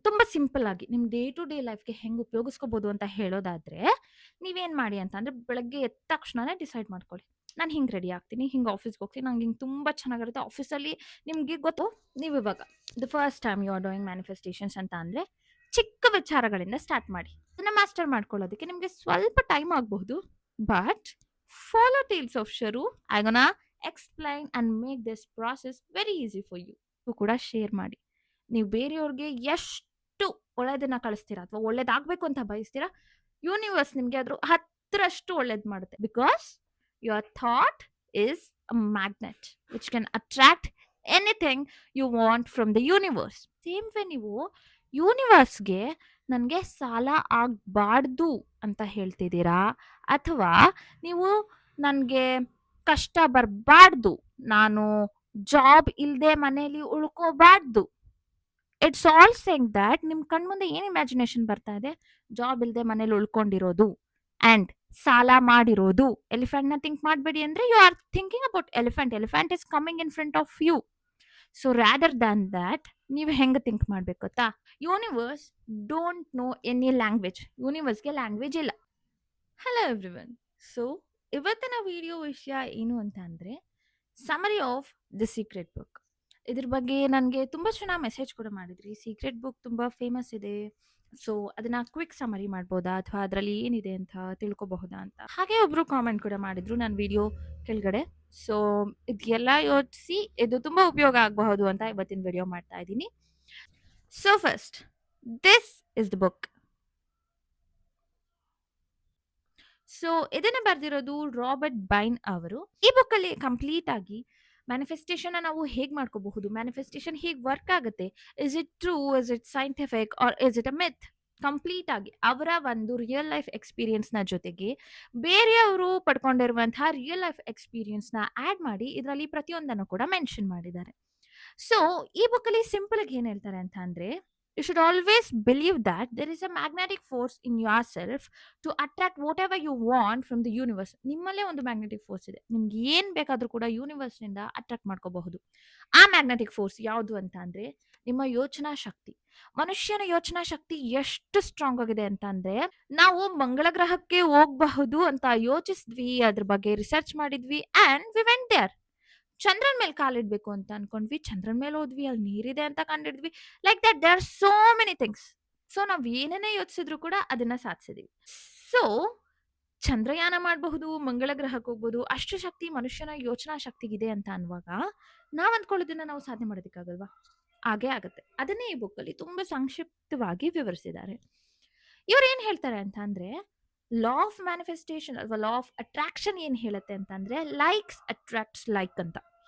ತುಂಬಾ ಸಿಂಪಲ್ ಆಗಿ ನಿಮ್ ಡೇ ಟು ಡೇ ಲೈಫ್‌ಗೆ ಹೆಂಗ್ ಉಪಯೋಗಿಸ್ಕೋಬಹುದು ಅಂತ ಹೇಳೋದಾದ್ರೆ, ನೀವೇನ್ ಮಾಡಿ ಅಂತ ಅಂದ್ರೆ ಬೆಳಗ್ಗೆ ಎದ್ದ ತಕ್ಷಣನೇ ಡಿಸೈಡ್ ಮಾಡ್ಕೊಳ್ಳಿ. ನಾನ್ ಹಿಂಗ್ ರೆಡಿ ಆಗ್ತೀನಿ, ಹಿಂಗ್ ಆಫೀಸ್‌ಗೆ ಹೋಗ್ತೀನಿ, ನಂಗೆ ಹಿಂಗ್ ತುಂಬಾ ಚೆನ್ನಾಗಿರುತ್ತೆ ಆಫೀಸಲ್ಲಿ. ನಿಮ್ಗೆ ಗೊತ್ತು, ನೀವಿವಾಗ the first time you are doing manifestations ಅಂತ ಅಂದ್ರೆ, ಚಿಕ್ಕ ವಿಚಾರಗಳಿಂದ ಸ್ಟಾರ್ಟ್ ಮಾಡಿ. ಅದನ್ನ ಮಾಸ್ಟರ್ ಮಾಡ್ಕೊಳ್ಳೋದಕ್ಕೆ ನಿಮ್ಗೆ ಸ್ವಲ್ಪ ಟೈಮ್ ಆಗಬಹುದು. ಬಟ್ ಫಾಲೋ ಟೇಲ್ಸ್ ಆಫ್ ಶರು. I gonna explain and make this process very easy for you. ಕೂಡ ಶೇರ್ ಮಾಡಿ. ನೀವು ಬೇರೆಯವ್ರಿಗೆ ಎಷ್ಟು ಒಳ್ಳೆದನ್ನ ಕಳಿಸ್ತೀರಾ ಅಥವಾ ಒಳ್ಳೇದಾಗ್ಬೇಕು ಅಂತ ಬಯಸ್ತೀರಾ, ಯೂನಿವರ್ಸ್ ನಿಮ್ಗೆ ಅದ್ರ 10ರಷ್ಟು ಒಳ್ಳೇದ್ ಮಾಡುತ್ತೆ. Because your thought is a magnet which can attract anything you want from the universe. Same way ನೀವು ಯೂನಿವರ್ಸ್‌ಗೆ ನನಗೆ ಸಾಲ ಆಗ್ಬಾರ್ದು ಅಂತ ಹೇಳ್ತಿದ್ದೀರಾ, ಅಥವಾ ನೀವು ನನಗೆ ಕಷ್ಟ ಬರಬಾರ್ದು, ನಾನು ಜಾಬ್ ಇಲ್ದೆ ಮನೇಲಿ ಉಳ್ಕೋಬಾರ್ದು. ಇಟ್ಸ್ ಆಲ್ ಸೇಯಿಂಗ್ ದ್ಯಾಟ್ ನಿಮ್ ಕಣ್ಮುಂದೆ ಏನ್ ಇಮ್ಯಾಜಿನೇಷನ್ ಬರ್ತಾ ಇದೆ? ಜಾಬ್ ಇಲ್ದೆ ಮನೇಲಿ ಉಳ್ಕೊಂಡಿರೋದು ಅಂಡ್ ಸಾಲ ಮಾಡಿರೋದು. ಎಲಿಫೆಂಟ್ ನ ಥಿಂಕ್ ಮಾಡಬೇಡಿ ಅಂದ್ರೆ you are thinking about elephant. Elephant is coming in front of you. So rather than that ನೀವು ಹೆಂಗ್ ಥಿಂಕ್ ಮಾಡ್ಬೇಕು ಗೊತ್ತಾ? Universe don't know any language. ಯೂನಿವರ್ಸ್ಗೆ ಲ್ಯಾಂಗ್ವೇಜ್ ಇಲ್ಲ. Hello everyone. ಸೊ ಇವತ್ತಿನ ವಿಡಿಯೋ ವಿಷಯ ಏನು ಅಂತ ಅಂದ್ರೆ, summary of the secret book. ಇದ್ರ ಬಗ್ಗೆ ನನಗೆ ತುಂಬಾ ಜನ ಮೆಸೇಜ್ ಕೂಡ ಮಾಡಿದ್ರಿ. ಸೀಕ್ರೆಟ್ ಬುಕ್ ತುಂಬಾ ಫೇಮಸ್ ಇದೆ, ಸೊ ಅದನ್ನ ಕ್ವಿಕ್ ಸಮರಿ ಮಾಡ್ಬೋದಾ ಅಥವಾ ಅದರಲ್ಲಿ ಏನಿದೆ ಅಂತ ತಿಳ್ಕೊಬಹುದಾ ಅಂತ. ಹಾಗೆ ಒಬ್ರು ಕಾಮೆಂಟ್ ಕೂಡ ಮಾಡಿದ್ರು ನನ್ನ ವಿಡಿಯೋ ಕೆಳಗಡೆ. ಸೊ ಇದೆಲ್ಲ ಯೋಚಿಸಿ ಇದು ತುಂಬಾ ಉಪಯೋಗ ಆಗಬಹುದು ಅಂತ ಇವತ್ತಿನ ವಿಡಿಯೋ ಮಾಡ್ತಾ ಇದ್ದೀನಿ. So first, this is the book. So ಇದನ್ನ ಬರ್ದಿರೋದು ರಾಬರ್ಟ್ ಬೈನ್ ಅವರು. ಈ ಬುಕ್ ಅಲ್ಲಿ ಕಂಪ್ಲೀಟ್ ಆಗಿ ಮ್ಯಾನಿಫೆಸ್ಟೇಷನ್ ನಾವು ಹೇಗ್ ಮಾಡ್ಕೋಬಹುದು, ಮ್ಯಾನಿಫೆಸ್ಟೇಷನ್ ಹೇಗ್ ವರ್ಕ್ ಆಗುತ್ತೆ, is it true, is it scientific or is it a myth, complete ಆಗಿ ಅವರ ಒಂದು ರಿಯಲ್ ಲೈಫ್ ಎಕ್ಸ್ಪೀರಿಯನ್ಸ್ ನ ಜೊತೆಗೆ ಬೇರೆಯವರು ಪಡ್ಕೊಂಡಿರುವಂತಹ ರಿಯಲ್ ಲೈಫ್ ಎಕ್ಸ್ಪೀರಿಯನ್ಸ್ ನ ಆಡ್ ಮಾಡಿ ಇದರಲ್ಲಿ ಪ್ರತಿಯೊಂದನ್ನು ಕೂಡ ಮೆನ್ಷನ್ ಮಾಡಿದ್ದಾರೆ. ಸೊ ಈ ಬುಕ್ ಅಲ್ಲಿ ಸಿಂಪಲ್ ಆಗಿ ಏನ್ ಹೇಳ್ತಾರೆ ಅಂತ ಅಂದ್ರೆ, you should always believe that there is a magnetic force in yourself to attract whatever you want from the universe. ನಿಮ್ಮಲ್ಲೇ ಒಂದು ಮ್ಯಾಗ್ನೆಟಿಕ್ ಫೋರ್ಸ್ ಇದೆ. ನಿಮ್ಗೆ ಏನ್ ಬೇಕಾದ್ರೂ ಕೂಡ ಯೂನಿವರ್ಸ್ ನಿಂದ ಅಟ್ರಾಕ್ಟ್ ಮಾಡ್ಕೋಬಹುದು. ಆ ಮ್ಯಾಗ್ನೆಟಿಕ್ ಫೋರ್ಸ್ ಯಾವುದು ಅಂತ ಅಂದ್ರೆ ನಿಮ್ಮ ಯೋಚನಾ ಶಕ್ತಿ. ಮನುಷ್ಯನ ಯೋಚನಾ ಶಕ್ತಿ ಎಷ್ಟು ಸ್ಟ್ರಾಂಗ್ ಆಗಿದೆ ಅಂತ ಅಂದ್ರೆ, ನಾವು ಮಂಗಳ ಗ್ರಹಕ್ಕೆ ಹೋಗಬಹುದು ಅಂತ ಯೋಚಿಸಿದ್ವಿ, ಅದ್ರ ಬಗ್ಗೆ ರಿಸರ್ಚ್ ಮಾಡಿದ್ವಿ ಅಂಡ್ ವಿ ವೆಂಟ್ ದೇರ್. ಚಂದ್ರನ್ ಮೇಲೆ ಕಾಲಿಡ್ಬೇಕು ಅಂತ ಅನ್ಕೊಂಡ್ವಿ, ಚಂದ್ರನ್ ಮೇಲೆ ಹೋದ್ವಿ, ಅಲ್ಲಿ ನೀರಿದೆ ಅಂತ ಕಂಡಿಡ್ವಿ. Like that there are so many things. So ನಾವ್ ಏನೇನೇ ಯೋಚಿಸಿದ್ರು ಕೂಡ ಅದನ್ನ ಸಾಧಿಸಿದೀವಿ. ಸೊ ಚಂದ್ರಯಾನ ಮಾಡಬಹುದು, ಮಂಗಳ ಗ್ರಹಕ್ಕೆ ಹೋಗ್ಬೋದು, ಅಷ್ಟು ಶಕ್ತಿ ಮನುಷ್ಯನ ಯೋಚನಾ ಶಕ್ತಿಗಿದೆ ಅಂತ ಅನ್ನುವಾಗ ನಾವ್ ಅಂದ್ಕೊಳ್ಳೋದನ್ನ ನಾವು ಸಾಧನೆ ಮಾಡೋದಕ್ಕಾಗಲ್ವಾ? ಹಾಗೆ ಆಗತ್ತೆ. ಅದನ್ನೇ ಈ ಬುಕ್ ಅಲ್ಲಿ ತುಂಬಾ ಸಂಕ್ಷಿಪ್ತವಾಗಿ ವಿವರಿಸಿದ್ದಾರೆ. ಇವ್ರು ಏನ್ ಹೇಳ್ತಾರೆ ಅಂತ ಅಂದ್ರೆ, ಲಾ ಆಫ್ ಮ್ಯಾನಿಫೆಸ್ಟೇಷನ್ ಅಥವಾ ಲಾ ಆಫ್ ಅಟ್ರಾಕ್ಷನ್ ಏನ್ ಹೇಳುತ್ತೆ ಅಂತ ಅಂದ್ರೆ, ಲೈಕ್ಸ್ ಅಟ್ರಾಕ್ಟ್ಸ್ ಲೈಕ್ ಅಂತ.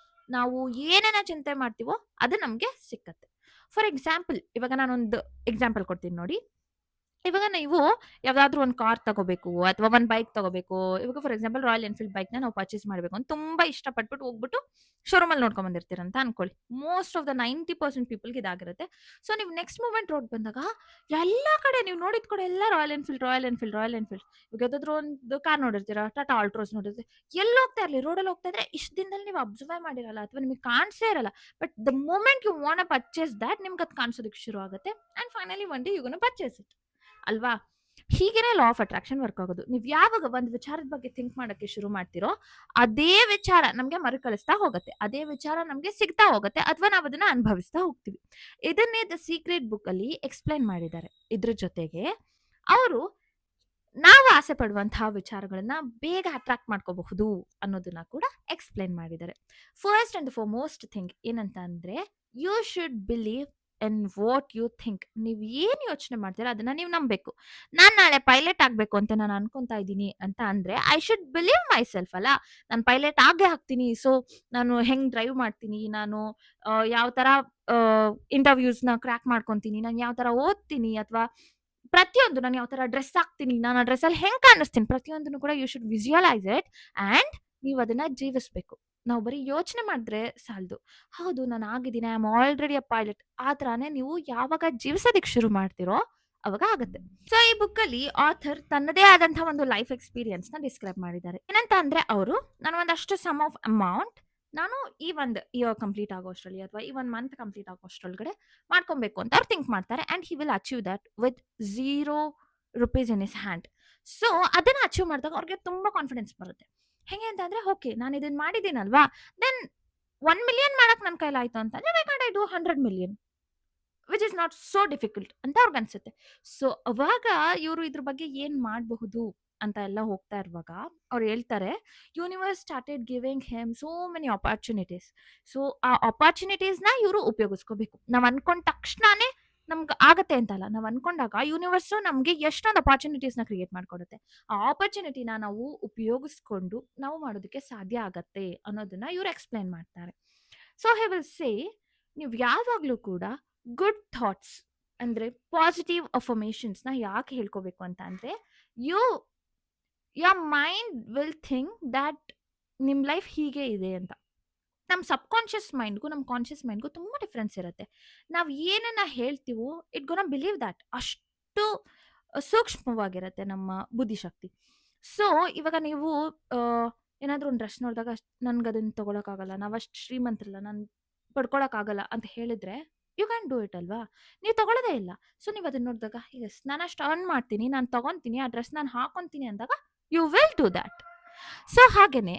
ನಾವು ಏನೇನ ಚಿಂತೆ ಮಾಡ್ತೀವೋ ಅದು ನಮ್ಗೆ ಸಿಕ್ಕತ್ತೆ. ಫಾರ್ ಎಕ್ಸಾಂಪಲ್, ಇವಾಗ ನಾನೊಂದು ಎಕ್ಸಾಂಪಲ್ ಕೊಡ್ತೀನಿ ನೋಡಿ. ಇವಾಗ ನೀವು ಯಾವ್ದಾದ್ರು ಒಂದು ಕಾರ್ ತಗೋಬೇಕು ಅಥವಾ ಒಂದು ಬೈಕ್ ತಗೋಬೇಕು. ಇವಾಗ ಫಾರ್ ಎಕ್ಸಾಂಪಲ್ ರಾಯಲ್ ಎನ್ಫೀಲ್ಡ್ ಬೈಕ್‌ನ ನಾವು ಪರ್ಚೇಸ್ ಮಾಡ್ಬೇಕು ಅಂತ ತುಂಬಾ ಇಷ್ಟಪಟ್ಬಿಟ್ಟು ಹೋಗ್ಬಿಟ್ಟು ಶೋರೂಮಲ್ಲಿ ನೋಡ್ಕೊಂಡ್ ಬಂದಿರ್ತೀರ ಅಂತ ಅನ್ಕೊಳ್ಳಿ. ಮೋಸ್ಟ್ ಆಫ್ ದ 90% ಪೀಪಲ್‌ಗೆ ಇದಾಗಿರುತ್ತೆ. ಸೊ ನೀವು ನೆಕ್ಸ್ಟ್ ಮೂಮೆಂಟ್ ರೋಡ್ ಬಂದಾಗ ಎಲ್ಲಾ ಕಡೆ ನೀವು ನೋಡಿದ ಕಡೆ ಎಲ್ಲ royal Enfield, royal Enfield, royal Enfield. ಇವಾಗ ಯಾವ್ದಾದ್ರು ಒಂದು ಕಾರ್ ನೋಡಿರ್ತೀರಾ, ಟಾಟಾ ಆಲ್ಟ್ರೋಸ್ ನೋಡಿರ್ತೀರ. ಎಲ್ಲಿ ಹೋಗ್ತಾ ಇರ್ಲಿ ರೋಡಲ್ಲಿ ಹೋಗ್ತಾ ಇದ್ರೆ ಇಷ್ಟು ದಿನದಲ್ಲಿ ನೀವು ಅಬ್ಸರ್ವ್ ಮಾಡಿರಲ್ಲ ಅಥವಾ ನಿಮಗೆ ಕಾಣಿಸೇ ಇರಲ್ಲ. But the moment you want purchase that, ನಿಮ್ಗೆ ಅದು ಕಾಣಿಸೋದಕ್ಕೆ ಶುರು ಆಗುತ್ತೆ and finally one day you gonna purchase it. ಅಲ್ವಾ? ಹೀಗೇನೆ ಲಾ ಆಫ್ ಅಟ್ರಾಕ್ಷನ್ ವರ್ಕ್ ಆಗೋದು. ನೀವು ಯಾವಾಗ ಒಂದು ವಿಚಾರದ ಬಗ್ಗೆ ಥಿಂಕ್ ಮಾಡಕ್ಕೆ ಶುರು ಮಾಡ್ತೀರೋ, ಅದೇ ವಿಚಾರ ನಮ್ಗೆ ಮರುಕಳಿಸ್ತಾ ಹೋಗುತ್ತೆ. ಅದೇ ವಿಚಾರ ನಮ್ಗೆ ಸಿಗ್ತಾ ಹೋಗುತ್ತೆ ಅಥವಾ ನಾವು ಅದನ್ನ ಅನುಭವಿಸ್ತಾ ಹೋಗ್ತೀವಿ. ಇದನ್ನೇ ದ ಸೀಕ್ರೆಟ್ ಬುಕ್ ಅಲ್ಲಿ ಎಕ್ಸ್‌ಪ್ಲೈನ್ ಮಾಡಿದ್ದಾರೆ. ಇದ್ರ ಜೊತೆಗೆ ಅವರು ನಾವು ಆಸೆ ಪಡುವಂತಹ ವಿಚಾರಗಳನ್ನ ಬೇಗ ಅಟ್ರಾಕ್ಟ್ ಮಾಡ್ಕೋಬಹುದು ಅನ್ನೋದನ್ನ ಕೂಡ ಎಕ್ಸ್‌ಪ್ಲೈನ್ ಮಾಡಿದ್ದಾರೆ. ಫಸ್ಟ್ ಅಂಡ್ ಫಾರ್ಮೋಸ್ಟ್ ಥಿಂಗ್ ಏನಂತ ಅಂದ್ರೆ, you should believe in what you think. ನೀವು ಏನ್ ಯೋಚನೆ ಮಾಡ್ತೀರಾ ಅದನ್ನ ನೀವು ನಂಬಬೇಕು. ನಾನ್ ನಾಳೆ ಪೈಲಟ್ ಆಗ್ಬೇಕು ಅಂತ ನಾನು ಅನ್ಕೊಂತಾ ಇದ್ದೀನಿ ಅಂತ ಅಂದ್ರೆ, I should believe my self ಅಲ್ಲ. ನಾನು ಪೈಲಟ್ ಆಗೇ ಆಗ್ತೀನಿ. ಸೊ ನಾನು ಹೆಂಗ್ ಡ್ರೈವ್ ಮಾಡ್ತೀನಿ, ನಾನು ಯಾವ ತರ ಇಂಟರ್ವ್ಯೂಸ್ ನ ಕ್ರ್ಯಾಕ್ ಮಾಡ್ಕೊಂತೀನಿ, ನಾನು ಯಾವ ತರ ಓದ್ತೀನಿ, ಅಥವಾ ಪ್ರತಿಯೊಂದು ನಾನು ಯಾವ ತರ ಡ್ರೆಸ್ ಹಾಕ್ತೀನಿ, ನಾನು ಆ ಡ್ರೆಸ್ ಅಲ್ಲಿ ಹೆಂಗ್ ಕಾಣಿಸ್ತೀನಿ, ಪ್ರತಿಯೊಂದನ್ನು ಕೂಡ you should visualise it and ನೀವು ಅದನ್ನ ಜೀವಿಸ್ಬೇಕು. ನಾವು ಬರೀ ಯೋಚನೆ ಮಾಡಿದ್ರೆ ಸಾಲದು. ಹೌದು ನಾನು ಆಗಿದ್ದೀನಿ, I am already a pilot. ಆ ತರಾನೇ ನೀವು ಯಾವಾಗ ಜೀವಿಸೋದಕ್ಕೆ ಶುರು ಮಾಡ್ತಿರೋ ಅವಾಗ ಆಗುತ್ತೆ. ಸೊ ಈ ಬುಕ್ ಅಲ್ಲಿ ಆಥರ್ ತನ್ನದೇ ಆದಂತಹ ಒಂದು ಲೈಫ್ ಎಕ್ಸ್ಪೀರಿಯನ್ಸ್ ನ ಡಿಸ್ಕ್ರೈಬ್ ಮಾಡಿದ್ದಾರೆ. ಏನಂತ ಅಂದ್ರೆ, ಅವರು ನಾನು ಒಂದಷ್ಟು ಸಮ್ ಆಫ್ ಅಮೌಂಟ್ ನಾನು ಈ ಒಂದು ಇಯರ್ ಕಂಪ್ಲೀಟ್ ಆಗೋಷ್ಟರಲ್ಲಿ ಅಥವಾ ಈ ಒಂದು ಮಂತ್ ಕಂಪ್ಲೀಟ್ ಆಗೋಷ್ಟರೊಳಗಡೆ ಮಾಡ್ಕೊಬೇಕು ಅಂತ ಅವ್ರು ಥಿಂಕ್ ಮಾಡ್ತಾರೆ and he will achieve that with zero rupees in is hand. So ಅದನ್ನ ಅಚೀವ್ ಮಾಡಿದಾಗ ಅವ್ರಿಗೆ ತುಂಬಾ ಕಾನ್ಫಿಡೆನ್ಸ್ ಬರುತ್ತೆ. ಹೆಂಗೆ ಅಂತಂದ್ರೆ ಓಕೆ ನಾನು ಇದನ್ನ ಮಾಡಿದ್ದೀನಲ್ವಾ, ದೆನ್ 1 ಮಿಲಿಯನ್ ಮಾಡಕ್ ನನ್ನ ಕೈಲಾಯ್ತು ಅಂತಂದ್ರೆ why can't I do 100 million which is not so difficult ಅಂತ ಅವ್ರಿಗೆ ಅನ್ಸುತ್ತೆ. ಸೊ ಅವಾಗ ಇವರು ಇದ್ರ ಬಗ್ಗೆ ಏನ್ ಮಾಡಬಹುದು ಅಂತ ಎಲ್ಲ ಹೋಗ್ತಾ ಇರುವಾಗ ಅವ್ರು ಹೇಳ್ತಾರೆ, universe started giving him so many opportunities. So ಆ ಆಪರ್ಚುನಿಟೀಸ್ ನ ಇವರು ಉಪಯೋಗಿಸ್ಕೋಬೇಕು. ನಾವ್ ಅನ್ಕೊಂಡ ತಕ್ಷಣನೇ ನಮ್ಗೆ ಆಗತ್ತೆ ಅಂತಲ್ಲ, ನಾವ್ ಅನ್ಕೊಂಡಾಗ ಯೂನಿವರ್ಸ್ ನಮ್ಗೆ ಎಷ್ಟೊಂದು ಅಪರ್ಚುನಿಟೀಸ್ ನ ಕ್ರಿಯೇಟ್ ಮಾಡ್ಕೊಡುತ್ತೆ. ಆ ಆಪರ್ಚುನಿಟಿನ ನಾವು ಉಪಯೋಗಿಸ್ಕೊಂಡು ನಾವು ಮಾಡೋದಕ್ಕೆ ಸಾಧ್ಯ ಆಗತ್ತೆ ಅನ್ನೋದನ್ನ ಇವ್ರು ಎಕ್ಸ್ಪ್ಲೈನ್ ಮಾಡ್ತಾರೆ. ಸೊ ಹಿ ವಿಲ್ ಸೇ, ನೀವು ಯಾವಾಗ್ಲೂ ಕೂಡ ಗುಡ್ ಥಾಟ್ಸ್ ಅಂದ್ರೆ ಪಾಸಿಟಿವ್ ಅಫರ್ಮೇಷನ್ಸ್ ನ ಯಾಕೆ ಹೇಳ್ಕೋಬೇಕು ಅಂತ ಅಂದ್ರೆ, you your mind will think that ನಿಮ್ ಲೈಫ್ ಹೀಗೆ ಇದೆ ಅಂತ. ನಮ್ಮ ಸಬ್ ಕಾನ್ಶಿಯಸ್ ಮೈಂಡ್ಗೂ ನಮ್ಮ ಕಾನ್ಶಿಯಸ್ ಮೈಂಡ್ಗೂ ತುಂಬಾ ಡಿಫ್ರೆನ್ಸ್ ಇರುತ್ತೆ. ನಾವು ಏನನ್ನ ಹೇಳ್ತೀವೋ ಇಟ್ ಗೋನ ಬಿಲೀವ್ ದಟ್. ಅಷ್ಟು ಸೂಕ್ಷ್ಮವಾಗಿರುತ್ತೆ ನಮ್ಮ ಬುದ್ಧಿಶಕ್ತಿ. ಸೊ ಇವಾಗ ನೀವು ಏನಾದ್ರೂ ಒಂದು ಡ್ರೆಸ್ ನೋಡಿದಾಗ ನನ್ಗೆ ಅದನ್ನ ತಗೊಳಕ್ಕಾಗಲ್ಲ, ನಾವಷ್ಟು ಶ್ರೀಮಂತರಲ್ಲ, ನಾನು ಪಡ್ಕೊಳಕ್ಕಾಗಲ್ಲ ಅಂತ ಹೇಳಿದ್ರೆ ಯು ಕ್ಯಾನ್ ಡೂ ಇಟ್ ಅಲ್ವಾ, ನೀವು ತಗೊಳ್ಳೋದೇ ಇಲ್ಲ. ಸೊ ನೀವು ಅದನ್ನ ನೋಡಿದಾಗ ಎಸ್ ನಾನು ಅಷ್ಟು ಅರ್ನ್ ಮಾಡ್ತೀನಿ, ನಾನು ತಗೊಂತೀನಿ, ಆ ಡ್ರೆಸ್ ನಾನು ಹಾಕೊಂತೀನಿ ಅಂದಾಗ you will do that. So ಹಾಗೇನೆ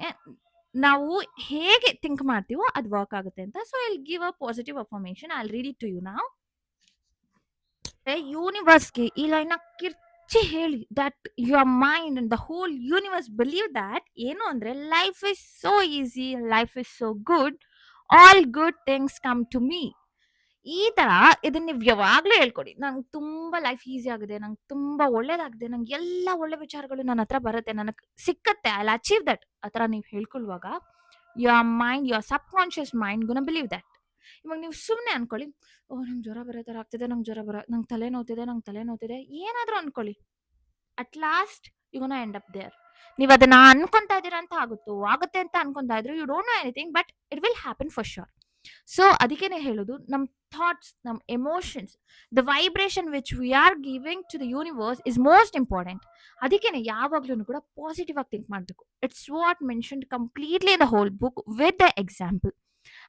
ನಾವು ಹೇಗೆ ಥಿಂಕ್ ಮಾಡ್ತೀವೋ ಅದು ವರ್ಕ್ ಆಗುತ್ತೆ ಅಂತ. So I give a positive affirmation, I read it to you now. ಯೂನಿವರ್ಸ್ಗೆ ಈ ಲೈನ್ ಕಿರ್ಚಿ ಹೇಳಿ that your mind and the whole universe believe that ಏನು ಅಂದ್ರೆ life is so easy, life is so good, all good things come to me. ಈ ತರ ಇದನ್ನ ನೀವು ಯಾವಾಗ್ಲೂ ಹೇಳ್ಕೊಡಿ, ನಂಗೆ ತುಂಬಾ ಲೈಫ್ ಈಸಿ ಆಗಿದೆ, ನಂಗೆ ತುಂಬಾ ಒಳ್ಳೇದಾಗಿದೆ, ನಂಗೆ ಎಲ್ಲ ಒಳ್ಳೆ ವಿಚಾರಗಳು ನನ್ನ ಹತ್ರ ಬರುತ್ತೆ, ನನಗೆ ಸಿಕ್ಕತ್ತೆ, ಐ ಅಚೀವ್ ದಟ್. ಆ ಥರ ನೀವು ಹೇಳ್ಕೊಳ್ಳುವಾಗ your mind, your subconscious mind gonna believe that. ಇವಾಗ ನೀವು ಸುಮ್ಮನೆ ಅನ್ಕೊಳ್ಳಿ, ಓ ನಂಗೆ ಜ್ವರ ಬರೋ ಥರ ಆಗ್ತಿದೆ, ನಂಗೆ ಜ್ವರ ಬರೋ, ನಂಗೆ ತಲೆ ನೋವ್ತಿದೆ, ನಂಗೆ ತಲೆ ನೋವ್ತಿದೆ, ಏನಾದರೂ ಅನ್ಕೊಳ್ಳಿ, at last you gonna end up there. ನೀವು ಅದನ್ನ ಅನ್ಕೊಂತಾ ಇದ್ದೀರಾ ಅಂತ ಆಗುತ್ತೆ ಅಂತ ಅನ್ಕೊಂತಾ ಇದ್ರು, you don't know anything, but it will happen for sure. So ಅದಕ್ಕೇನೆ ಹೇಳೋದು, ನಮ್ಮ ಥಾಟ್ಸ್, ನಮ್ಮ emotions, the vibration which we are giving to the universe is most important. ಅದಕ್ಕೇನೆ ಯಾವಾಗ್ಲೂ ಕೂಡ ಪಾಸಿಟಿವ್ ಆಗಿ ಥಿಂಕ್ ಮಾಡಬೇಕು. It's what mentioned completely in the whole book with the example.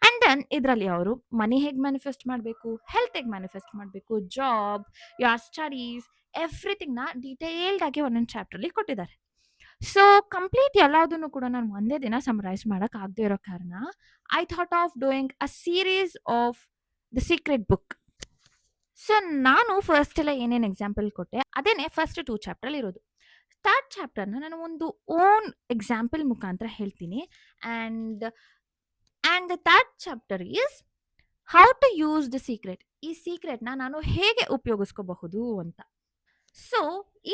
And then ಇದರಲ್ಲಿ ಅವರು ಮನಿ ಹೇಗೆ ಮ್ಯಾನಿಫೆಸ್ಟ್ ಮಾಡಬೇಕು, ಹೆಲ್ತ್ ಹೇಗೆ ಮ್ಯಾನಿಫೆಸ್ಟ್ ಮಾಡಬೇಕು, ಜಾಬ್, ಯಾರ್ ಸ್ಟಡೀಸ್, ಎವ್ರಿಥಿಂಗ್ ನ ಡೀಟೇಲ್ಡ್ ಆಗಿ ಒಂದೊಂದು ಚಾಪ್ಟರ್ ಅಲ್ಲಿ ಕೊಟ್ಟಿದ್ದಾರೆ. ಸೊ ಕಂಪ್ಲೀಟ್ ಎಲ್ಲದನ್ನು ಕೂಡ ನಾನು ಒಂದೇ ದಿನ ಸಮರೈಸ್ ಮಾಡಕ್ ಆಗದೆ ಇರೋ ಕಾರಣ I thought of doing a series of the secret book. So ನಾನು ಫಸ್ಟ್ ಎಲ್ಲ ಏನೇನು ಎಕ್ಸಾಂಪಲ್ ಕೊಟ್ಟೆ ಅದೇನೆ ಫಸ್ಟ್ 2 ಚಾಪ್ಟರ್ ಇರೋದು. ಥರ್ಡ್ ಚಾಪ್ಟರ್ನ ನಾನು ಒಂದು ಓನ್ ಎಕ್ಸಾಂಪಲ್ ಮುಖಾಂತರ ಹೇಳ್ತೀನಿ. And the third chapter is how to use the secret. ಈ ಸೀಕ್ರೆಟ್ನ ನಾನು ಹೇಗೆ ಉಪಯೋಗಿಸ್ಕೋಬಹುದು ಅಂತ. ಸೊ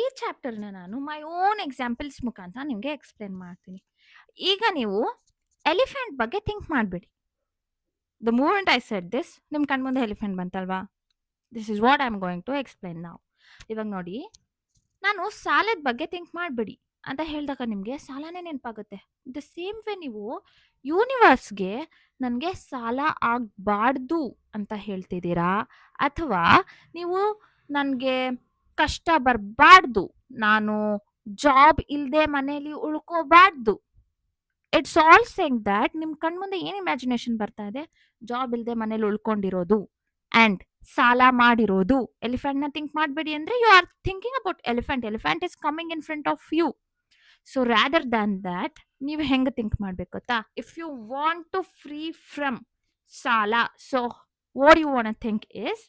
ಈ ಚಾಪ್ಟರ್ನ ನಾನು ಮೈ ಓನ್ ಎಕ್ಸಾಂಪಲ್ಸ್ ಮುಖಾಂತರ ನಿಮಗೆ ಎಕ್ಸ್ಪ್ಲೇನ್ ಮಾಡ್ತೀನಿ. ಈಗ ನೀವು ಎಲಿಫೆಂಟ್ ಬಗ್ಗೆ ಥಿಂಕ್ ಮಾಡಬೇಡಿ. The moment I said this, ನಿಮ್ಮ ಕಣ್ಮುಂದೆ ಎಲಿಫೆಂಟ್ ಬಂತಲ್ವಾ, this is what I am going to explain ನಾವು. ಇವಾಗ ನೋಡಿ, ನಾನು ಸಾಲದ ಬಗ್ಗೆ ಥಿಂಕ್ ಮಾಡಬೇಡಿ ಅಂತ ಹೇಳಿದಾಗ ನಿಮಗೆ ಸಾಲನೇ ನೆನಪಾಗುತ್ತೆ. ದ ಸೇಮ್ ವೇ ನೀವು ಯೂನಿವರ್ಸ್ಗೆ ನನಗೆ ಸಾಲ ಆಗಬಾರ್ದು ಅಂತ ಹೇಳ್ತಿದ್ದೀರಾ, ಅಥವಾ ನೀವು ನನಗೆ ಕಷ್ಟ ಬರಬಾರ್ದು, ನಾನು ಜಾಬ್ ಇಲ್ಲದೆ ಮನೇಲಿ ಉಳ್ಕೋಬಾರ್ದು. ಇಟ್ಸ್ ಆಲ್ ಸೇಯಿಂಗ್ ದಟ್ ನಿಮ್ಮ ಕಣ್ಮುಂದೆ ಏನು ಇಮ್ಯಾಜಿನೇಷನ್ ಬರ್ತಾ ಇದೆ, ಜಾಬ್ ಇಲ್ಲದೆ ಮನೇಲಿ ಉಳ್ಕೊಂಡಿರೋದು ಅಂಡ್ ಸಾಲ ಮಾಡಿರೋದು. ಎಲಿಫೆಂಟ್ ನ ಥಿಂಕ್ ಮಾಡಬೇಡಿ ಅಂದ್ರೆ you are thinking about elephant. Elephant is coming in front of you. So rather than that ನೀವು ಹೆಂಗೆ ಥಿಂಕ್ ಮಾಡ್ಬೇಕು ಗೊತ್ತಾ, if you want to free from ಸಾಲ, so what you want think is,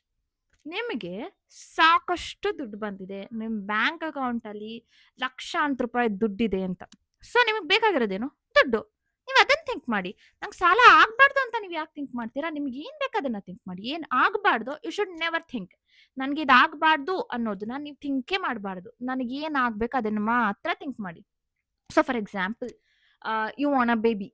ನಿಮಗೆ ಸಾಕಷ್ಟು ದುಡ್ಡು ಬಂದಿದೆ, ನಿಮ್ಮ ಬ್ಯಾಂಕ್ ಅಕೌಂಟಲ್ಲಿ ಲಕ್ಷಾಂತರ ರೂಪಾಯಿ ದುಡ್ಡಿದೆ ಅಂತ. ಸೊ ನಿಮಗೆ ಬೇಕಾಗಿರೋದೇನು, ದುಡ್ಡು. ನೀವು ಅದನ್ನ ಥಿಂಕ್ ಮಾಡಿ. ನಂಗೆ ಸಾಲ ಆಗ್ಬಾರ್ದು ಅಂತ ನೀವು ಯಾಕೆ ಥಿಂಕ್ ಮಾಡ್ತೀರಾ? ನಿಮ್ಗೆ ಏನ್ ಬೇಕು ಅದನ್ನ ಥಿಂಕ್ ಮಾಡಿ. ಏನ್ ಆಗಬಾರ್ದು ಯು ಶುಡ್ ನೆವರ್ ಥಿಂಕ್. ನನ್ಗೆ ಇದು ಆಗಬಾರ್ದು ಅನ್ನೋದನ್ನ ನೀವು ಥಿಂಕೇ ಮಾಡಬಾರ್ದು. ನನಗೆ ಏನ್ ಆಗ್ಬೇಕು ಅದನ್ನ ಮಾತ್ರ ಥಿಂಕ್ ಮಾಡಿ. So for example, you want a baby,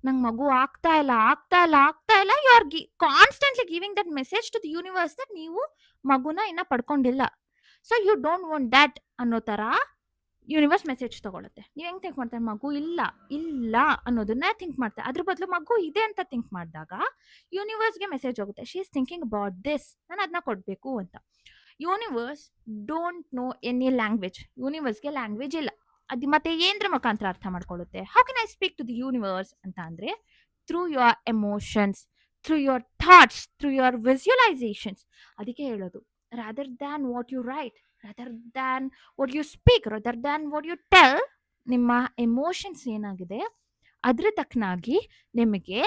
ನಂಗೆ ಮಗು ಆಗ್ತಾ ಇಲ್ಲ ಆಗ್ತಾ ಇಲ್ಲ ಆಗ್ತಾ ಇಲ್ಲ, you are constantly giving that message to the universe that ನೀವು ಮಗುನ ಇನ್ನ ಪಡ್ಕೊಂಡಿಲ್ಲ. So you don't want that ಅನ್ನೋ ತರ ಯೂನಿವರ್ಸ್ ಮೆಸೇಜ್ ತಗೊಳುತ್ತೆ. ನೀವು ಹೆಂಗ್ ಥಿಂಕ್ ಮಾಡ್ತಾರೆ, ಮಗು ಇಲ್ಲ ಇಲ್ಲ ಅನ್ನೋದನ್ನ ಥಿಂಕ್ ಮಾಡ್ತಾರೆ. ಅದ್ರ ಬದಲು ಮಗು ಇದೆ ಅಂತ ಥಿಂಕ್ ಮಾಡಿದಾಗ ಯೂನಿವರ್ಸ್ಗೆ ಮೆಸೇಜ್ ಹೋಗುತ್ತೆ, she is thinking about this, ನಾನು ಅದನ್ನ ಕೊಡಬೇಕು ಅಂತ. Universe don't know any language. ಯೂನಿವರ್ಸ್ಗೆ ಲ್ಯಾಂಗ್ವೇಜ್ ಇಲ್ಲ. ಅದು ಮತ್ತೆ ಏನ್ರ ಮುಖಾಂತರ ಅರ್ಥ ಮಾಡ್ಕೊಳ್ಳುತ್ತೆ. How can I speak to the universe ಅಂತ ಅಂದ್ರೆ, through your emotions, through your thoughts, through your visualisations. ಅದಕ್ಕೆ ಹೇಳೋದು, rather than what you write, rather than what you speak, rather than what you tell, ನಿಮ್ಮ emotions ಏನಾಗಿದೆ ಅದ್ರ ತಕ್ಕನಾಗಿ ನಿಮಗೆ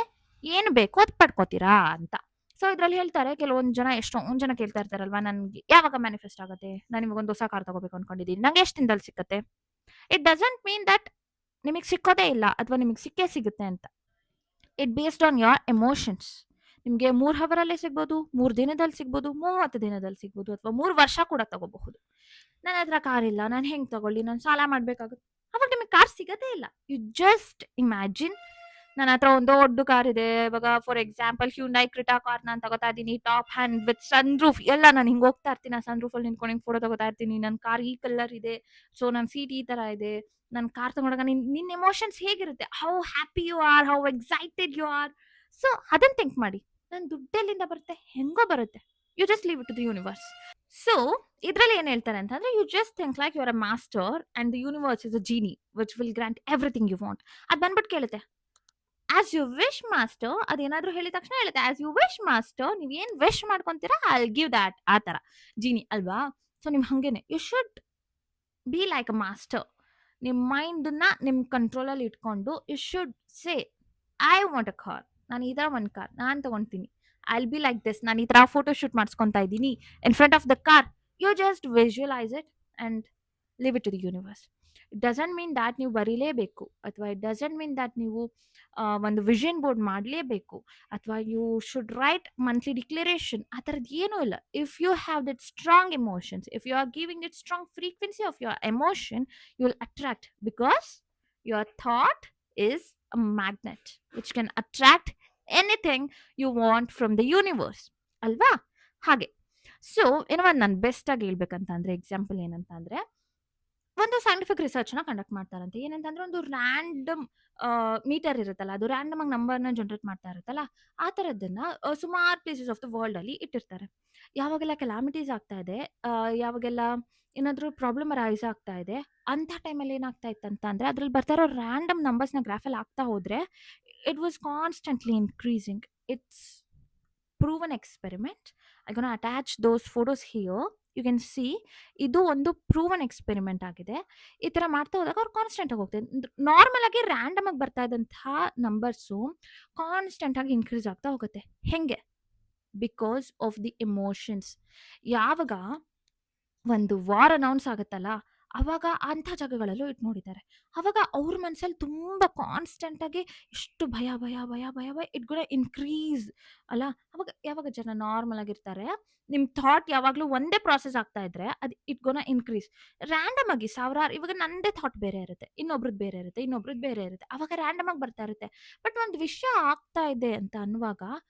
ಏನು ಬೇಕೋ ಅದು ಪಡ್ಕೋತೀರಾ ಅಂತ. ಸೊ ಇದ್ರಲ್ಲಿ ಹೇಳ್ತಾರೆ, ಕೆಲವೊಂದು ಜನ, ಎಷ್ಟೊಂದು ಜನ ಕೇಳ್ತಾ ಇರ್ತಾರಲ್ವಾ, ನನ್ಗೆ ಯಾವಾಗ ಮ್ಯಾನಿಫೆಸ್ಟ್ ಆಗುತ್ತೆ, ನಾನು ನಿಮಗೊಂದು ಹೊಸ ಕಾರ್ ತಗೋಬೇಕು ಅನ್ಕೊಂಡಿದ್ದೀನಿ, ನಂಗೆ ಎಷ್ಟು ದಿನದಲ್ಲಿ ಸಿಕ್ಕತ್ತೆ. ಇಟ್ ಡಸಂಟ್ ಮೀನ್ ದಟ್ ನಿಮಗೆ ಸಿಕ್ಕೋದೇ ಇಲ್ಲ ಅಥವಾ ನಿಮಗೆ ಸಿಕ್ಕೇ ಸಿಗುತ್ತೆ ಅಂತ. It based on your emotions. ನಿಮಗೆ 3 ಅವರಲ್ಲೇ ಸಿಗ್ಬೋದು, 3 ದಿನದಲ್ಲಿ ಸಿಗ್ಬೋದು, 30 ದಿನದಲ್ಲಿ ಸಿಗ್ಬೋದು, ಅಥವಾ 3 ವರ್ಷ ಕೂಡ ತಗೋಬಹುದು. ನನ್ನ ಹತ್ರ ಕಾರ್ ಇಲ್ಲ, ನಾನು ಹೆಂಗೆ ತಗೊಳ್ಳಿ, ನಾನು ಸಾಲ ಮಾಡಬೇಕಾಗುತ್ತೆ, ಅವಾಗ ನಿಮಗೆ ಕಾರ್ ಸಿಗದೇ ಇಲ್ಲ. ಯು ಜಸ್ಟ್ ಇಮ್ಯಾಜಿನ್, ನನ್ನ ಹತ್ರ ಒಂದು ದೊಡ್ಡ ಕಾರ್ ಇದೆ, ಇವಾಗ for example Hyundai Creta car ನಾನು ತಗೋತಾ ಇದ್ದೀನಿ, top end with sunroof ಎಲ್ಲ. ನಾನು ಹಿಂಗೆ ಹೋಗ್ತಾ ಇರ್ತೀನಿ, ಆ ಸನ್ ರೂಫಲ್ಲಿ ನಿಂತ್ಕೊಂಡು ಹಿಂಗೆ ಫೋಟೋ ತಗೋತಾ ಇರ್ತೀನಿ, ನನ್ನ ಕಾರ್ ಈ ಕಲರ್ ಇದೆ, ಸೊ ನನ್ನ ಸೀಟ್ ಈ ತರ ಇದೆ. ನನ್ನ ಕಾರ್ ತಗೊಂಡಾಗ ನಿನ್ನ ಎಮೋಷನ್ಸ್ ಹೇಗಿರುತ್ತೆ, how happy you are, how excited you are. So ಅದನ್ನ ಥಿಂಕ್ ಮಾಡಿ. ನನ್ನ ದುಡ್ಡೆಲ್ಲಿಂದ ಬರುತ್ತೆ, ಹೆಂಗೋ ಬರುತ್ತೆ. You just leave it to the universe. So ಇದ್ರಲ್ಲಿ ಏನ್ ಹೇಳ್ತಾರೆ ಅಂತಂದ್ರೆ, you just think like you are a master and the universe is a genie which will grant everything you want. ಅದ್ ಬಂದ್ಬಿಟ್ಟು ಕೇಳುತ್ತೆ, ಆಸ್ ಯು ವಿಶ್ ಮಾಸ್ಟರ್. ಅದೇನಾದ್ರೂ ಹೇಳಿದ ತಕ್ಷಣ ಹೇಳುತ್ತೆ, ಆಸ್ ಯು ವಿಶ್ ಮಾಸ್ಟರ್, ನೀವ್ ಏನ್ ವಿಶ್ ಮಾಡ್ಕೊಂತೀರಾ ಐ ಗಿವ್ ದ್ಯಾಟ್. ಆ ತರ ಜೀನಿ ಅಲ್ವಾ. ಸೊ ನಿಮ್ ಹಂಗೇನೆ you should be like a master. ನಿಮ್ ಮೈಂಡ್ ನ ನಿಮ್ ಕಂಟ್ರೋಲ್ ಅಲ್ಲಿ ಇಟ್ಕೊಂಡು you should say, I want a car, ನಾನು ಈ ತರ ಒಂದ್ ಕಾರ್ ನಾನ್ ತಗೊಂತೀನಿ, I will be like this, ನಾನು ಈ ತರ ಫೋಟೋ ಶೂಟ್ ಮಾಡಿಸ್ಕೊಂತಾ ಇದ್ದೀನಿ in front of the car. You just visualise it and leave it to the universe. It doesn't mean that ನೀವು ಬರೀಲೇಬೇಕು, ಅಥವಾ ಇಟ್ ಡಸಂಟ್ ಮೀನ್ ದ್ಯಾಟ್ ನೀವು ಒಂದು ವಿಷನ್ ಬೋರ್ಡ್ ಮಾಡಲೇಬೇಕು, ಅಥವಾ you should write monthly declaration. ಆ ಥರದ್ದು ಏನೂ ಇಲ್ಲ. If you have that strong emotions, if you are giving that strong frequency of your emotion, you will attract, because your thought is a magnet which can attract anything you want from the universe. ಅಲ್ವಾ. ಹಾಗೆ. So ಏನೋ ಒಂದು ನಾನು best ಆಗಿ ಹೇಳ್ಬೇಕಂತ ಅಂದ್ರೆ, example ಏನಂತ ಅಂದ್ರೆ, ಒಂದು ಸೈಂಟಿಫಿಕ್ ರಿಸರ್ಚ್ ನ ಕಂಡಕ್ಟ್ ಮಾಡ್ತಾರಂತೆ. ಏನಂತಂದ್ರೆ, ಒಂದು ರ್ಯಾಂಡಮ್ ಮೀಟರ್ ಇರುತ್ತಲ್ಲ, ಅದು ರ್ಯಾಂಡಮ್ ಆಗಿ ನಂಬರ್ನ ಜನರೇಟ್ ಮಾಡ್ತಾ ಇರುತ್ತಲ್ಲ, ಆ ತರದನ್ನ ಸುಮಾರು ಪ್ಲೇಸಸ್ ಆಫ್ ದ ವರ್ಲ್ಡ್ ಅಲ್ಲಿ ಇಟ್ಟಿರ್ತಾರೆ. ಯಾವಾಗೆಲ್ಲ ಕೆಲಾಮಿಟೀಸ್ ಆಗ್ತಾ ಇದೆ, ಯಾವಾಗೆಲ್ಲ ಏನಾದ್ರೂ ಪ್ರಾಬ್ಲಮ್ ರೈಸ್ ಆಗ್ತಾ ಇದೆ, ಅಂತ ಟೈಮಲ್ಲಿ ಏನಾಗ್ತಾ ಇತ್ತಂತ ಅಂದ್ರೆ, ಅದ್ರಲ್ಲಿ ಬರ್ತಾ ಇರೋ ರ್ಯಾಂಡಮ್ ನಂಬರ್ಸ್ನ ಗ್ರಾಫಲ್ಲಿ ಆಗ್ತಾ ಹೋದ್ರೆ, it was constantly increasing. It's proven experiment. I gonna attach those photos here. You can see, ಇದು ಒಂದು ಪ್ರೂವನ್ ಎಕ್ಸ್ಪೆರಿಮೆಂಟ್ ಆಗಿದೆ. ಈ ತರ ಮಾಡ್ತಾ ಹೋದಾಗ ಅವ್ರು ಕಾನ್ಸ್ಟೆಂಟ್ ಆಗಿ ಹೋಗ್ತಾರೆ. ನಾರ್ಮಲ್ ಆಗಿ ರ್ಯಾಂಡಮ್ ಆಗಿ ಬರ್ತಾ ಇದ್ದಂತಹ ನಂಬರ್ಸು ಕಾನ್ಸ್ಟೆಂಟ್ ಆಗಿ ಇನ್ಕ್ರೀಸ್ ಆಗ್ತಾ ಹೋಗುತ್ತೆ. ಹೆಂಗೆ? Because of the emotions. ಯಾವಾಗ ಒಂದು ವಾರ್ ಅನೌನ್ಸ್ ಆಗುತ್ತಲ್ಲ, ಅವಾಗ ಅಂಥ ಜಾಗಗಳಲ್ಲೂ ಇಟ್ಟು ನೋಡಿದ್ದಾರೆ. ಅವಾಗ ಅವ್ರ ಮನಸ್ಸಲ್ಲಿ ತುಂಬ ಕಾನ್ಸ್ಟೆಂಟ್ ಆಗಿ ಎಷ್ಟು ಭಯ ಭಯ ಭಯ ಭಯ ಭಯ ಇಟ್ ಕೂಡ ಇನ್ಕ್ರೀಸ್ ಅಲ್ಲ. ಅವಾಗ ಯಾವಾಗ ಜನ ನಾರ್ಮಲ್ ಆಗಿರ್ತಾರೆ, ನಿಮ್ಮ ಥಾಟ್ ಯಾವಾಗಲೂ ಒಂದೇ ಪ್ರಾಸೆಸ್ ಆಗ್ತಾ ಇದ್ರೆ ಅದು ಇಟ್ ಗೋನ ಇನ್ಕ್ರೀಸ್. ರ್ಯಾಂಡಮ್ ಆಗಿ ಸಾವಿರಾರು, ಇವಾಗ ನಂದೇ ಥಾಟ್ ಬೇರೆ ಇರುತ್ತೆ, ಇನ್ನೊಬ್ರದ್ದು ಬೇರೆ ಇರುತ್ತೆ, ಇನ್ನೊಬ್ರದ್ದು ಬೇರೆ ಇರುತ್ತೆ, ಅವಾಗ ರ್ಯಾಂಡಮ್ ಆಗಿ ಬರ್ತಾ ಇರುತ್ತೆ. ಬಟ್ ಒಂದು ವಿಷಯ ಆಗ್ತಾ ಇದೆ ಅಂತ ಅನ್ನುವಾಗ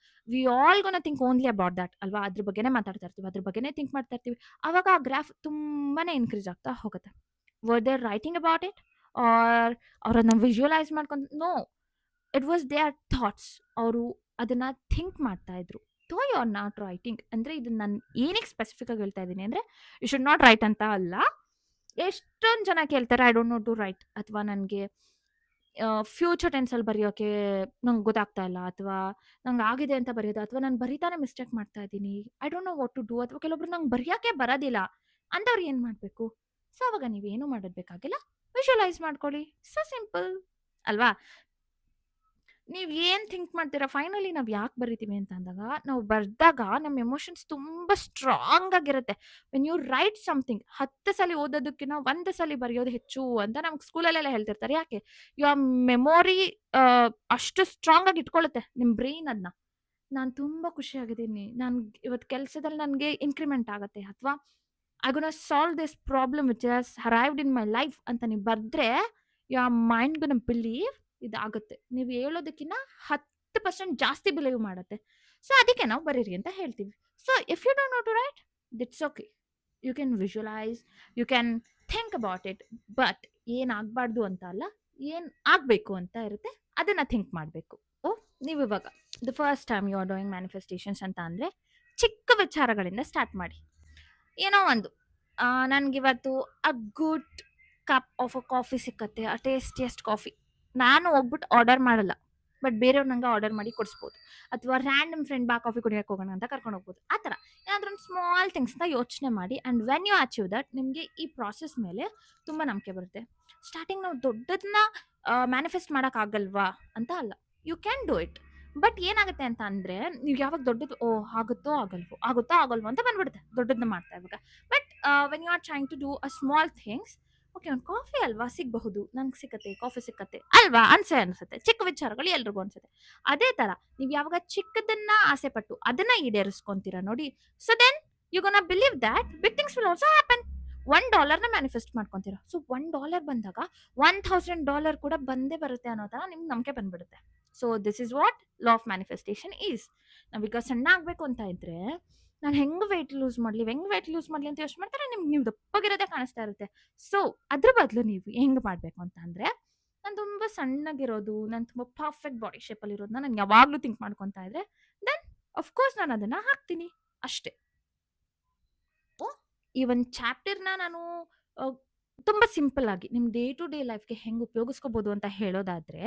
we all ಗೋನ think only about that ಅಲ್ವಾ. ಅದ್ರ ಬಗ್ಗೆನೇ ಮಾತಾಡ್ತಾ ಇರ್ತೀವಿ, ಅದ್ರ ಬಗ್ಗೆನೇ ಥಿಂಕ್ ಮಾಡ್ತಾ ಇರ್ತೀವಿ. ಅವಾಗ ಆ ಗ್ರಾಫ್ ತುಂಬಾನೇ ಇನ್ಕ್ರೀಸ್ ಆಗ್ತಾ ಹೋಗುತ್ತೆ. Were there writing about it, or ಅವ್ರನ್ನ ವಿಜುವಲೈಸ್ ಮಾಡ್ಕೊಂಡು, no, it was their thoughts. ಅವರು ಅದನ್ನ ಥಿಂಕ್ ಮಾಡ್ತಾ ಇದ್ರು. ಥೋ ಯು ಆರ್ ನಾಟ್ ರೈಟಿಂಗ್ ಅಂದ್ರೆ, ಇದನ್ನ ನಾನು ಏನಕ್ಕೆ ಸ್ಪೆಸಿಫಿಕ್ ಆಗಿ ಹೇಳ್ತಾ ಇದ್ದೀನಿ ಅಂದ್ರೆ, ಯು ಶುಡ್ ನಾಟ್ ರೈಟ್ ಅಂತ ಅಲ್ಲ. ಎಷ್ಟೊಂದು ಜನ ಕೇಳ್ತಾರೆ, I don't know to write, ಅಥವಾ ನನಗೆ ಫ್ಯೂಚರ್ ಟೆನ್ಸಲ್ಲಿ ಬರೆಯೋಕೆ ನಂಗೆ ಗೊತ್ತಾಗ್ತಾ ಇಲ್ಲ, ಅಥವಾ ನಂಗೆ ಆಗಿದೆ ಅಂತ ಬರೆಯೋದು, ಅಥವಾ ನಾನು ಬರಿತಾನೆ ಮಿಸ್ಟೇಕ್ ಮಾಡ್ತಾ ಇದ್ದೀನಿ, I don't know what to do, ಅಥವಾ ಕೆಲವೊಬ್ರು ನಂಗೆ ಬರೆಯೋಕೆ ಬರೋದಿಲ್ಲ ಅಂಥವ್ರು ಏನು ಮಾಡಬೇಕು? ಸೊ ಅವಾಗ ನೀವೇನು ಮಾಡೋದು ಬೇಕಾಗಿಲ್ಲ, ವಿಜುವಲೈಸ್ ಮಾಡ್ಕೊಳ್ಳಿ. ಸೊ ಸಿಂಪಲ್ ಅಲ್ವಾ. ನೀವು ಏನು ಥಿಂಕ್ ಮಾಡ್ತೀರಾ, ಫೈನಲಿ ನಾವು ಯಾಕೆ ಬರಿತೀವಿ ಅಂತ ಅಂದಾಗ, ನಾವು ಬರೆದಾಗ ನಮ್ಮ ಎಮೋಷನ್ಸ್ ತುಂಬ ಸ್ಟ್ರಾಂಗ್ ಆಗಿರುತ್ತೆ. ವೆನ್ ಯು ರೈಟ್ ಸಮಥಿಂಗ್, 10 ಸಲ ಓದೋದಕ್ಕಿಂತ 1 ಸಲ ಬರೆಯೋದು ಹೆಚ್ಚು ಅಂತ ನಮ್ಗೆ ಸ್ಕೂಲಲ್ಲೆಲ್ಲ ಹೇಳ್ತಿರ್ತಾರೆ. ಯಾಕೆ? ಯುವರ್ ಮೆಮೊರಿ ಅಷ್ಟು ಸ್ಟ್ರಾಂಗ್ ಆಗಿ ಇಟ್ಕೊಳ್ಳುತ್ತೆ ನಿಮ್ಮ ಬ್ರೈನ್ ಅದನ್ನ. ನಾನು ತುಂಬ ಖುಷಿಯಾಗಿದ್ದೀನಿ, ನಾನು ಇವತ್ತು ಕೆಲಸದಲ್ಲಿ ನನಗೆ ಇನ್ಕ್ರಿಮೆಂಟ್ ಆಗುತ್ತೆ, ಅಥವಾ I ಗೋನ solve this problem which has arrived in my life ಅಂತ ನೀವು ಬರೆದ್ರೆ, ಯುವರ್ ಮೈಂಡ್ ಗೋನ ಬಿಲೀವ್ ಇದಾಗುತ್ತೆ. ನೀವು ಹೇಳೋದಕ್ಕಿಂತ 10% ಜಾಸ್ತಿ ಬಿಲೀವ್ ಮಾಡುತ್ತೆ. ಸೊ ಅದಕ್ಕೆ ನಾವು ಬರೀರಿ ಅಂತ ಹೇಳ್ತೀವಿ. So if you don't know to write, it's okay. You can visualise, you can think about it. But ಏನಾಗಬಾರ್ದು ಅಂತ ಅಲ್ಲ, ಏನು ಆಗಬೇಕು ಅಂತ ಇರುತ್ತೆ ಅದನ್ನ ಥಿಂಕ್ ಮಾಡಬೇಕು. ಓ, ನೀವು ಇವಾಗ the first time you are doing manifestations ಅಂತ ಅಂದರೆ, ಚಿಕ್ಕ ವಿಚಾರಗಳಿಂದ ಸ್ಟಾರ್ಟ್ ಮಾಡಿ. ಏನೋ ಒಂದು, ನನಗಿವತ್ತು a good cup of a coffee ಸಿಕ್ಕತ್ತೆ, ಅ ಟೇಸ್ಟಿಯಸ್ಟ್ ಕಾಫಿ. ನಾನು ಹೋಗ್ಬಿಟ್ಟು ಆರ್ಡರ್ ಮಾಡಲ್ಲ. ಬಟ್ ಬೇರೆಯವ್ರು ನಂಗೆ ಆರ್ಡರ್ ಮಾಡಿ ಕೊಡಿಸ್ಬೋದು. ಅಥವಾ ರ್ಯಾಂಡಮ್ ಫ್ರೆಂಡ್ ಬಾ ಕಾಫಿ ಕುಡಿಯಕ್ಕೆ ಹೋಗೋಣ ಅಂತ ಕರ್ಕೊಂಡು ಹೋಗ್ಬೋದು. ಆ ಥರ ಏನಾದರೂ ಒಂದು ಸ್ಮಾಲ್ ಥಿಂಗ್ಸ್ನ ಯೋಚನೆ ಮಾಡಿ and when you achieve that ನಿಮಗೆ ಈ ಪ್ರಾಸೆಸ್ ಮೇಲೆ ತುಂಬ ನಂಬಿಕೆ ಬರುತ್ತೆ. ಸ್ಟಾರ್ಟಿಂಗ್ ನಾವು ದೊಡ್ಡದನ್ನ ಮ್ಯಾನಿಫೆಸ್ಟ್ ಮಾಡೋಕ್ಕಾಗಲ್ವಾ ಅಂತ ಅಲ್ಲ, you can do it. But ಏನಾಗುತ್ತೆ ಅಂತ ಅಂದರೆ ನೀವು ಯಾವಾಗ ದೊಡ್ಡದು ಆಗುತ್ತೋ ಆಗಲ್ವೋ ಆಗುತ್ತೋ ಆಗಲ್ವೋ ಅಂತ ಬಂದ್ಬಿಡುತ್ತೆ ದೊಡ್ಡದನ್ನ ಮಾಡ್ತಾ ಇವಾಗ. But when you are trying to do a small things, okay ಒಂದು ಕಾಫಿ ಅಲ್ವಾ ಸಿಗಬಹುದು, ನಂಗೆ ಸಿಕ್ಕತ್ತೆ ಕಾಫಿ ಸಿಕ್ಕತ್ತೆ ಅಲ್ವಾ ಅನ್ಸುತ್ತೆ. ಚಿಕ್ಕ ವಿಚಾರಗಳು ಎಲ್ರಿಗೂ ಅನ್ಸುತ್ತೆ. ಅದೇ ತರ ನೀವು ಯಾವಾಗ ಚಿಕ್ಕದನ್ನ ಆಸೆ ಪಟ್ಟು ಅದನ್ನ ಈಡೇರಿಸ್ಕೊಂತೀರಾ ನೋಡಿ, so then you gonna believe that big things will also happen. $1 manifest ಮಾಡ್ಕೊಂತೀರಾ, ಸೊ $1 ಬಂದಾಗ $1,000 ಕೂಡ ಬಂದೇ ಬರುತ್ತೆ ಅನ್ನೋ ತರ ನಿಮ್ಗೆ ನಂಬಿಕೆ ಬಂದ್ಬಿಡುತ್ತೆ. So this is what law of manifestation is. ನಾವೀಗ ಸಣ್ಣ ಆಗ್ಬೇಕು ಅಂತ ಇದ್ರೆ ನಾನು ಹೆಂಗ್ ವೆಯ್ಟ್ ಲೂಸ್ ಮಾಡ್ಲಿ ಅಂತ ಯೋಚನೆ ಮಾಡ್ತಾರೆ, ನಿಮ್ಗೆ ನೀವು ದಪ್ಪಗಿರೋದೇ ಕಾಣಿಸ್ತಾ ಇರುತ್ತೆ. ಸೊ ಅದ್ರ ಬದಲು ನೀವು ಹೆಂಗ್ ಮಾಡ್ಬೇಕು ಅಂತ ಅಂದ್ರೆ, ನಾನು ತುಂಬಾ ಸಣ್ಣಗಿರೋದು, ನಾನು ತುಂಬಾ ಪರ್ಫೆಕ್ಟ್ ಬಾಡಿ ಶೇಪಲ್ಲಿ ಇರೋದನ್ನ ನಾನು ಯಾವಾಗ್ಲೂ ಥಿಂಕ್ ಮಾಡ್ಕೊಂತಾ ಇದ್ರೆ, ದೆನ್ ಅಫ್ಕೋರ್ಸ್ ನಾನು ಅದನ್ನ ಹಾಕ್ತೀನಿ ಅಷ್ಟೇ. ಈ ಒಂದು ಚಾಪ್ಟರ್ನ ನಾನು ತುಂಬ ಸಿಂಪಲ್ ಆಗಿ ನಿಮ್ಮ ಡೇ ಟು ಡೇ ಲೈಫ್ಗೆ ಹೆಂಗೆ ಉಪಯೋಗಿಸ್ಕೋಬೋದು ಅಂತ ಹೇಳೋದಾದ್ರೆ,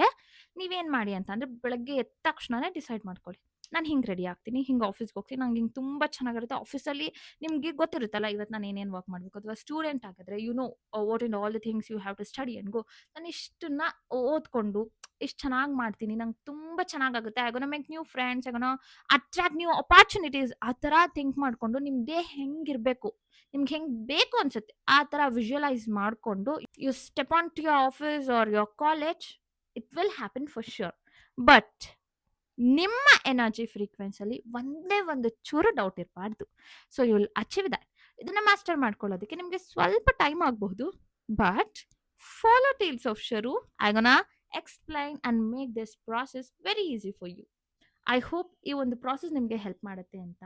ನೀವೇನು ಮಾಡಿ ಅಂತ ಅಂದರೆ ಬೆಳಗ್ಗೆ ಎದ್ದ ತಕ್ಷಣನೇ ಡಿಸೈಡ್ ಮಾಡ್ಕೊಳ್ಳಿ, ನಾನು ಹಿಂಗೆ ರೆಡಿ ಆಗ್ತೀನಿ, ಹಿಂಗೆ ಆಫೀಸ್ಗೆ ಹೋಗ್ತೀನಿ, ನಂಗೆ ಹಿಂಗೆ ತುಂಬ ಚೆನ್ನಾಗಿರುತ್ತೆ ಆಫೀಸಲ್ಲಿ. ನಿಮಗೆ ಗೊತ್ತಿರುತ್ತಲ್ಲ ಇವತ್ತು ನಾನು ಏನೇನು ವರ್ಕ್ ಮಾಡಬೇಕು. ಅಥವಾ ಸ್ಟೂಡೆಂಟ್ ಆಗಿದ್ರೆ you know what in all the things you have to study and go. ನಾನು ಇಷ್ಟನ್ನ ಓದ್ಕೊಂಡು ಇಷ್ಟು ಚೆನ್ನಾಗಿ ಮಾಡ್ತೀನಿ, ನಂಗೆ ತುಂಬ ಚೆನ್ನಾಗಾಗುತ್ತೆ, I gonna make new friends, I gonna attract new opportunities. ಆ ಥರ ಥಿಂಕ್ ಮಾಡಿಕೊಂಡು ನಿಮ್ಮ ಡೇ ಹೆಂಗಿರಬೇಕು, ನಿಮ್ಗೆ ಹೆಂಗ್ ಬೇಕು ಅನ್ಸುತ್ತೆ ಆ ತರ ವಿಜುವಲೈಸ್ ಮಾಡ್ಕೊಂಡು you step on to your office or your college, it will happen for sure. But ನಿಮ್ಮ ಎನರ್ಜಿ ಫ್ರೀಕ್ವೆನ್ಸಲ್ಲಿ ಒಂದೇ ಒಂದು ಚೂರು ಡೌಟ್ ಇರಬಾರ್ದು. So you will achieve that. ಇದನ್ನ ಮಾಸ್ಟರ್ ಮಾಡ್ಕೊಳ್ಳೋದಕ್ಕೆ ನಿಮಗೆ ಸ್ವಲ್ಪ ಟೈಮ್ ಆಗಬಹುದು, ಬಟ್ ಫಾಲೋ ಟೀಲ್ಸ್ ಆಫ್ ಶರು. I gonna explain and make this process very easy for you. I hope ಈ ಒಂದು ಪ್ರಾಸೆಸ್ ನಿಮಗೆ ಹೆಲ್ಪ್ ಮಾಡುತ್ತೆ ಅಂತ.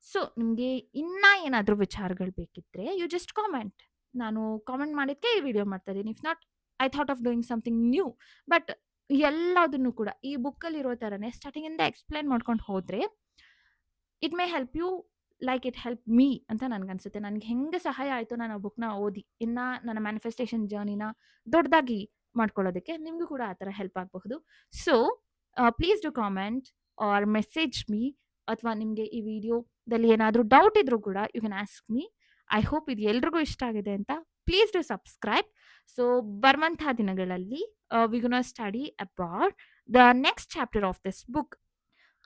ಸೊ ನಿಮಗೆ ಇನ್ನೂ ಏನಾದರೂ ವಿಚಾರಗಳು ಬೇಕಿದ್ರೆ ಯು ಜಸ್ಟ್ ಕಾಮೆಂಟ್. ನಾನು ಕಾಮೆಂಟ್ ಮಾಡಿದ್ದಕ್ಕೆ ಈ ವಿಡಿಯೋ ಮಾಡ್ತಾ ಇದ್ದೀನಿ. If not, I thought of doing something new. But ಎಲ್ಲದನ್ನು ಕೂಡ ಈ ಬುಕ್ಕಲ್ಲಿ ಇರೋ ಥರನೇ ಸ್ಟಾರ್ಟಿಂಗಿಂದ ಎಕ್ಸ್ಪ್ಲೈನ್ ಮಾಡ್ಕೊಂಡು ಹೋದರೆ it may help you like it help me ಅಂತ ನನಗನ್ಸುತ್ತೆ. ನನಗೆ ಹೆಂಗೆ ಸಹಾಯ ಆಯಿತು ನಾನು ಆ ಬುಕ್ನ ಓದಿ ಇನ್ನು ನನ್ನ ಮ್ಯಾನಿಫೆಸ್ಟೇಷನ್ ಜರ್ನಿನ ದೊಡ್ಡದಾಗಿ ಮಾಡ್ಕೊಳ್ಳೋದಕ್ಕೆ ನಿಮಗೂ ಕೂಡ ಆ ಥರ ಹೆಲ್ಪ್ ಆಗಬಹುದು. So please do comment or message me. ಅಥವಾ ನಿಮಗೆ ಈ ವಿಡಿಯೋದಲ್ಲಿ ಏನಾದರೂ ಡೌಟ್ ಇದ್ರೂ ಕೂಡ you can ask me. I hope ಇದು ಎಲ್ರಿಗೂ ಇಷ್ಟ ಆಗಿದೆ ಅಂತ. Please do subscribe. ಸೊ ಬರುವಂತಹ ದಿನಗಳಲ್ಲಿ we gonna study about the next chapter of this book.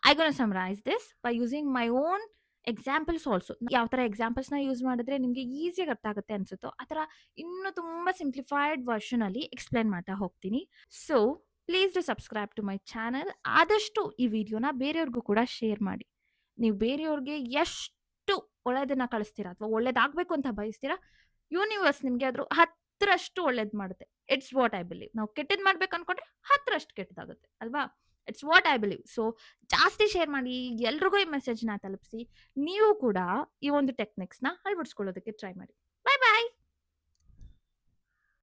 I gonna summarise this by using my own examples also. ಯಾವ ಥರ ಎಕ್ಸಾಂಪಲ್ಸ್ನ ಯೂಸ್ ಮಾಡಿದ್ರೆ ನಿಮಗೆ ಈಸಿಯಾಗಿ ಅರ್ಥ ಆಗುತ್ತೆ ಅನ್ಸುತ್ತೋ ಆ ಥರ ಇನ್ನೂ ತುಂಬ ಸಿಂಪ್ಲಿಫೈಡ್ ವರ್ಷನಲ್ಲಿ ಎಕ್ಸ್ಪ್ಲೈನ್ ಮಾಡ್ತಾ ಹೋಗ್ತೀನಿ. So please do subscribe to my channel. ಆದಷ್ಟು ಈ ವಿಡಿಯೋನ ಬೇರೆಯವ್ರಿಗೂ ಕೂಡ ಶೇರ್ ಮಾಡಿ. ನೀವು ಬೇರೆಯವ್ರಿಗೆ ಎಷ್ಟು ಒಳ್ಳೆಯದನ್ನ ಕಳಿಸ್ತೀರಾ ಅಥವಾ ಒಳ್ಳೇದಾಗಬೇಕು ಅಂತ ಬಯಸ್ತೀರಾ, ಯೂನಿವರ್ಸ್ ನಿಮಗೆ ಅದ್ರ 10ರಷ್ಟು ಒಳ್ಳೇದು ಮಾಡುತ್ತೆ. It's what I believe. ನಾವು ಕೆಟ್ಟದ್ದು ಮಾಡ್ಬೇಕು ಅನ್ಕೊಂಡ್ರೆ 10ರಷ್ಟು ಕೆಟ್ಟದಾಗುತ್ತೆ ಅಲ್ವಾ? It's what I believe. So ಜಾಸ್ತಿ ಶೇರ್ ಮಾಡಿ, ಎಲ್ರಿಗೂ ಈ ಮೆಸೇಜ್ನ ತಲುಪಿಸಿ. ನೀವು ಕೂಡ ಈ ಒಂದು ಟೆಕ್ನಿಕ್ಸ್ನ ಅಳವಡಿಸ್ಕೊಳ್ಳೋದಕ್ಕೆ ಟ್ರೈ ಮಾಡಿ. ಬಾಯ್ ಬಾಯ್.